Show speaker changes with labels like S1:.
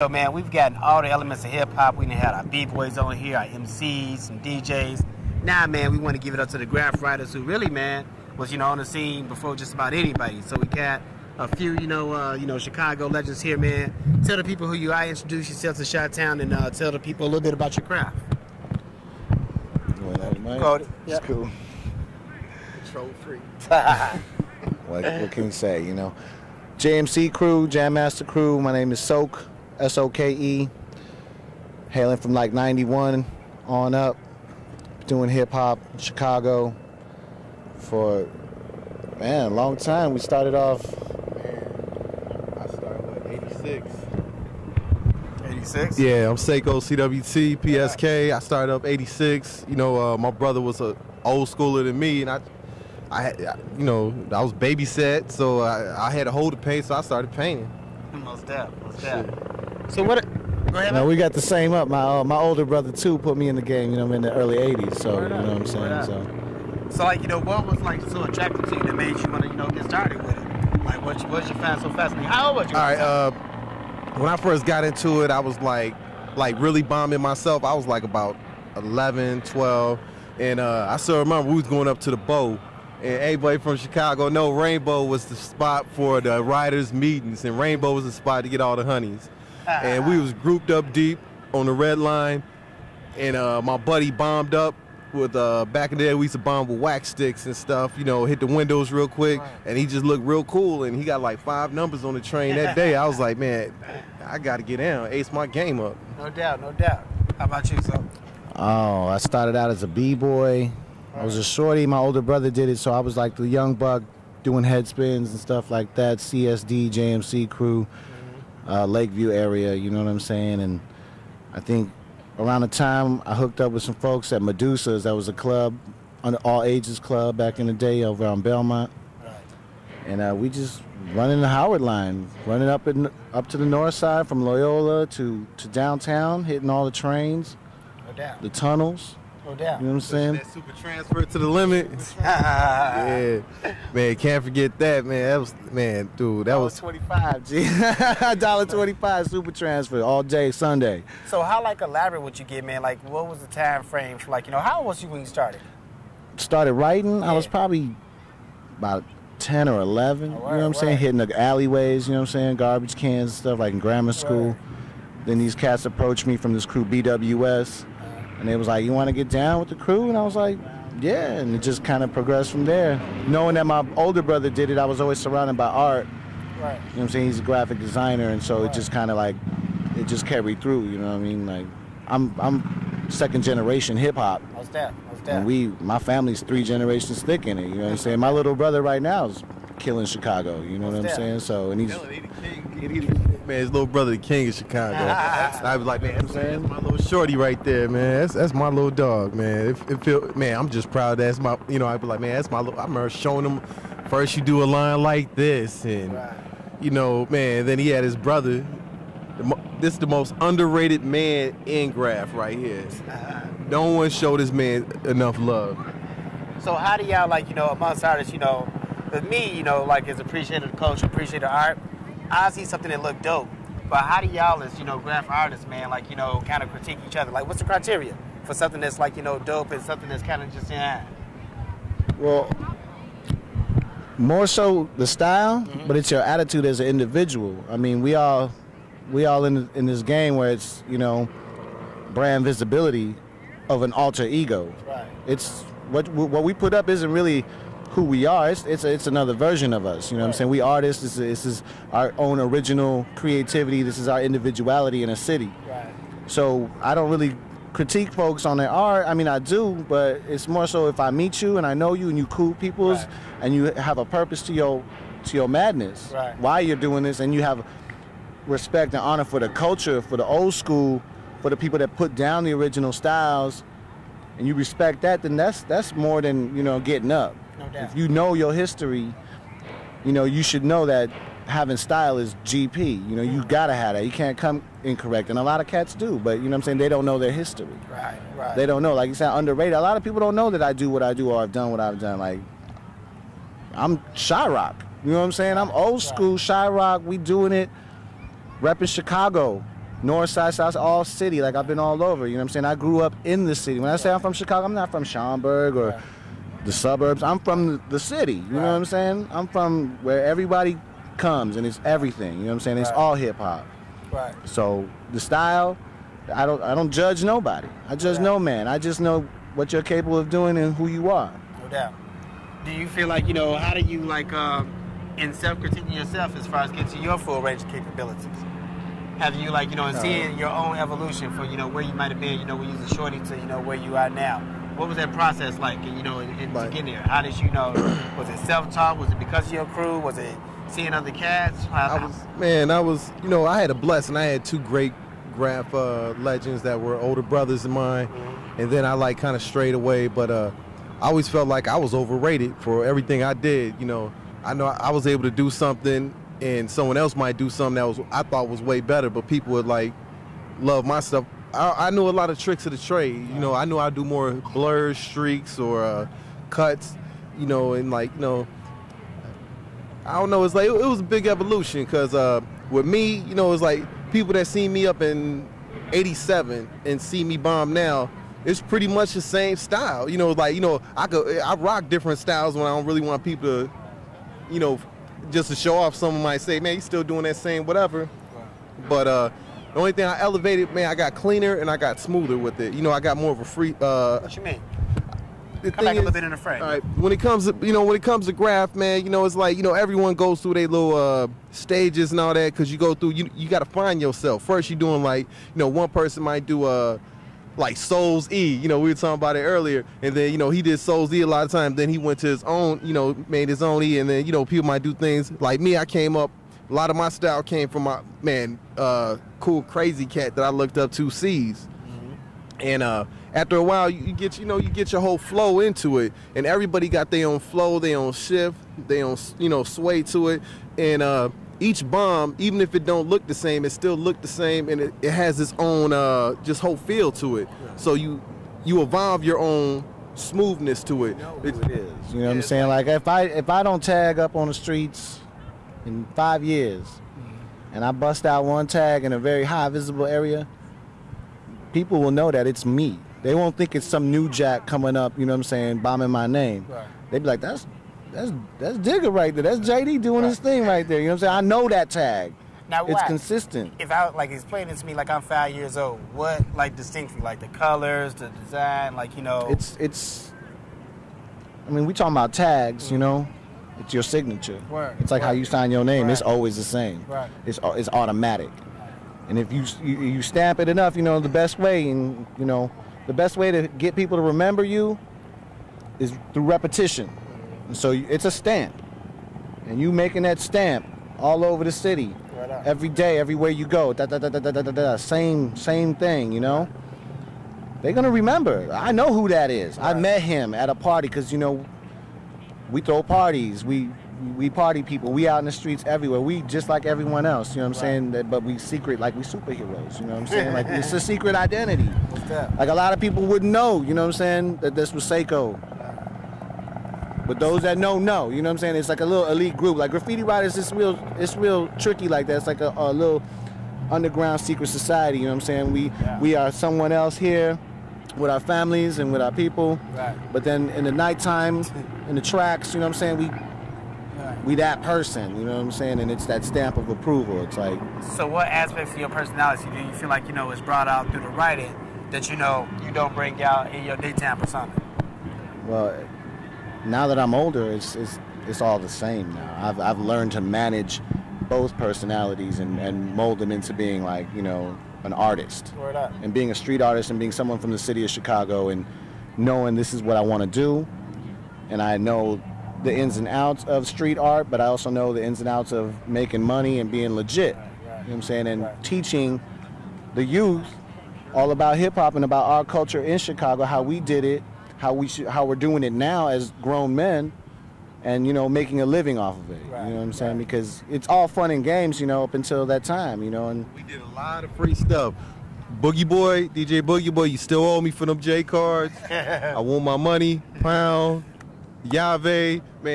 S1: So man, we've gotten all the elements of hip hop. We done had our B-boys on here, our MCs, some DJs. Now, man, we want to give it up to the graph writers who really, man, was on the scene before just about anybody. So we got a few, Chicago legends here, man. Tell the people who you are, introduce yourself to Chi-Town, and tell the people a little bit about your craft.
S2: It's cool.
S1: Control free.
S2: What can we say? JMC crew, Jam Master crew. My name is Sok. S-O-K-E, hailing from like 91 on up, doing hip-hop in Chicago for, man, a long time. We started off,
S3: I started with 86.
S1: 86?
S3: Yeah, I'm Seiko, CWT, PSK. I started up 86. My brother was a old schooler than me, and I was babysat, so I had to hold the paint, so I started painting.
S1: Most definitely. So what? Go ahead.
S2: We got the same up. My older brother too put me in the game. In the early '80s. So you know what I'm saying.
S1: So what was like so attractive to you that made you want to get started with it? Like what you find so fascinating? How old was you?
S3: All right. When I first got into it, I was like really bombing myself. I was like about 11, 12, and I still remember we was going up to the Bow. And everybody from Chicago know Rainbow was the spot for the writers' meetings, and Rainbow was the spot to get all the honeys. And we was grouped up deep on the red line, and my buddy bombed up with, back in the day we used to bomb with wax sticks and stuff, hit the windows real quick, and he just looked real cool, and he got like 5 numbers on the train that day. I was like, man, I got to get down, ace my game up.
S1: No doubt. How about you, Sok?
S2: Oh, I started out as a b-boy. I was a shorty. My older brother did it, so I was like the young buck doing head spins and stuff like that. CSD, JMC crew, Lakeview area, you know what I'm saying? And I think around the time I hooked up with some folks at Medusa's, that was a club, an all-ages club back in the day over on Belmont. And we just running the Howard line, running up to the north side from Loyola to downtown, hitting all the trains, the tunnels.
S1: No doubt.
S2: You know what I'm saying?
S3: That super transfer to the limit. Yeah, man, can't forget that, man. That was, man, dude, that was
S2: $25. $1.25 super transfer all day Sunday.
S1: So how elaborate would you get, man? Like what was the time frame for how old was you when you started?
S2: Started writing, I was probably about 10 or 11. You know what I'm saying? Hitting the alleyways, you know what I'm saying? Garbage cans and stuff like in grammar school. Then these cats approached me from this crew BWS. And they was like, you want to get down with the crew? And I was like, yeah. And it just kind of progressed from there. Knowing that my older brother did it, I was always surrounded by art. Right. You know what I'm saying? He's a graphic designer. And so it just kind of it just carried through, you know what I mean? Like, I'm second generation hip hop.
S1: How's that?
S2: And my family's 3 generations thick in it, you know what I'm saying? My little brother right now is killing Chicago, you know what I'm saying? So, and he's...
S3: Man, his little brother, the king of Chicago. I was like, man, that's my little shorty right there, man. That's my little dog, man. It feel, man, I'm just proud. That's my, I'd be like, man, that's my little. I remember showing him first. You do a line like this, and man. Then he had his brother. This is the most underrated man in graph right here. No one showed this man enough love.
S1: So how do y'all amongst artists, with me, as appreciator of culture, appreciator of art. I see something that look dope, but how do y'all as, graph artists, man, kind of critique each other? Like, what's the criteria for something that's dope and something that's kind of just,
S2: Well, more so the style, but it's your attitude as an individual. I mean, we all in this game where it's, brand visibility of an alter ego. Right. It's what we put up isn't really who we are. It's another version of us. You know what I'm saying? We artists. This is our own original creativity. This is our individuality in a city. Right. So I don't really critique folks on their art. I mean, I do, but it's more so if I meet you and I know you and you cool peoples and you have a purpose to your madness. Right. Why you're doing this, and you have respect and honor for the culture, for the old school, for the people that put down the original styles, and you respect that, then that's more than getting up. No doubt. If you know your history, you should know that having style is GP. You gotta have that. You can't come incorrect, and a lot of cats do, but you know what I'm saying, they don't know their history. Right. They don't know. Like you said, underrated. A lot of people don't know that I do what I do or I've done what I've done. Like, I'm Chirac. You know what I'm saying? I'm old school Chirac. We doing it, repping Chicago. north side, south, all city. Like I've been all over. You know what I'm saying? I grew up in the city. When I say I'm from Chicago, I'm not from Schaumburg or the suburbs. I'm from the city. You know what I'm saying? I'm from where everybody comes and it's everything. You know what I'm saying? It's all hip hop.
S1: Right.
S2: So the style, I don't judge nobody. I judge no man. I just know what you're capable of doing and who you are.
S1: No doubt. Do you feel like, you know, how do you like in self-critiquing yourself as far as getting to your full range of capabilities? Have you like, you know, seeing your own evolution for, you know, where you might have been, you know, when you was a shorty to, you know, where you are now? What was that process like, you know, to get there? How did you know? Was it self-taught? Was it because of your crew? Was it seeing other cats?
S3: I was, you know, I had a blessing. I had two great graf legends that were older brothers of mine, and then I like kind of strayed away. But I always felt like I was overrated for everything I did. You know I was able to do something, and someone else might do something that I thought was way better, but people would like love my stuff. I knew a lot of tricks of the trade. You know, I knew I'd do more blurs, streaks, or cuts. You know, and like, you know, I don't know. It's like it was a big evolution because with me, you know, it's like people that see me up in '87 and see me bomb now. It's pretty much the same style. You know, like, you know, I rock different styles when I don't really want people to, you know, just to show off. Someone might say, man, you still doing that same whatever. But the only thing I elevated, man, I got cleaner and I got smoother with it. You know, I got more of a free.
S1: What you mean? Come back a little bit in the frame.
S3: All right, when it comes to graf, man, you know, it's like, you know, everyone goes through their little stages and all that, because you go through, you got to find yourself. First, you're doing like, you know, one person might do like Soul's E, you know, we were talking about it earlier, and then, you know, he did Soul's E a lot of times, then he went to his own, you know, made his own E, and then, you know, people might do things like me. I came up, a lot of my style came from my man, cool crazy cat that I looked up to, C's. And after a while, you get your whole flow into it, and everybody got their own flow, their own shift, their own, you know, sway to it, and each bomb, even if it don't look the same, it still look the same, and it has its own just whole feel to it. So you evolve your own smoothness to it.
S2: It is. You know what I'm saying? Like if I don't tag up on the streets in 5 years, and I bust out one tag in a very high visible area, people will know that it's me. They won't think it's some new jack coming up, you know what I'm saying, bombing my name. Right. They be like, that's Digger right there. That's JD doing his thing right there. You know what I'm saying? I know that tag. Now, it's consistent.
S1: If I like explain it to me like I'm 5 years old, what like distinctly, like the colors, the design, like, you know?
S2: It's. I mean, we talking about tags, you know. It's your signature. Right. It's like how you sign your name. Right. It's always the same. Right. It's automatic. And if you stamp it enough, you know, the best way, and you know, the best way to get people to remember you is through repetition. And so it's a stamp, and you making that stamp all over the city, every day, everywhere you go, same thing, you know. They're gonna remember. I know who that is. Right. I met him at a party because, you know, we throw parties, we party people, we out in the streets everywhere. We just like everyone else, you know what I'm saying? But we secret, like we superheroes, you know what I'm saying? Like it's a secret identity. Like a lot of people wouldn't know, you know what I'm saying, that this was Seiko. But those that know, you know what I'm saying? It's like a little elite group. Like graffiti writers, it's real tricky like that. It's like a little underground secret society, you know what I'm saying? We are someone else here with our families and with our people. Right. But then in the nighttime, in the tracks, you know what I'm saying, we that person, you know what I'm saying? And it's that stamp of approval. It's like.
S1: So what aspects of your personality do you feel like, you know, is brought out through the writing that, you know, you don't bring out in your daytime persona?
S2: Well, now that I'm older, it's all the same now. I've learned to manage both personalities and mold them into being, like, you know, an artist. Word up. And being a street artist and being someone from the city of Chicago and knowing this is what I want to do. And I know the ins and outs of street art, but I also know the ins and outs of making money and being legit. You know what I'm saying? And teaching the youth all about hip hop and about our culture in Chicago, how we did it, how we're doing it now as grown men, and, you know, making a living off of it. You know what I'm saying? Because it's all fun and games, you know, up until that time, you know. And
S3: we did a lot of free stuff. Boogie Boy, DJ Boogie Boy, you still owe me for them J cards. I want my money. Pound, Yave, man.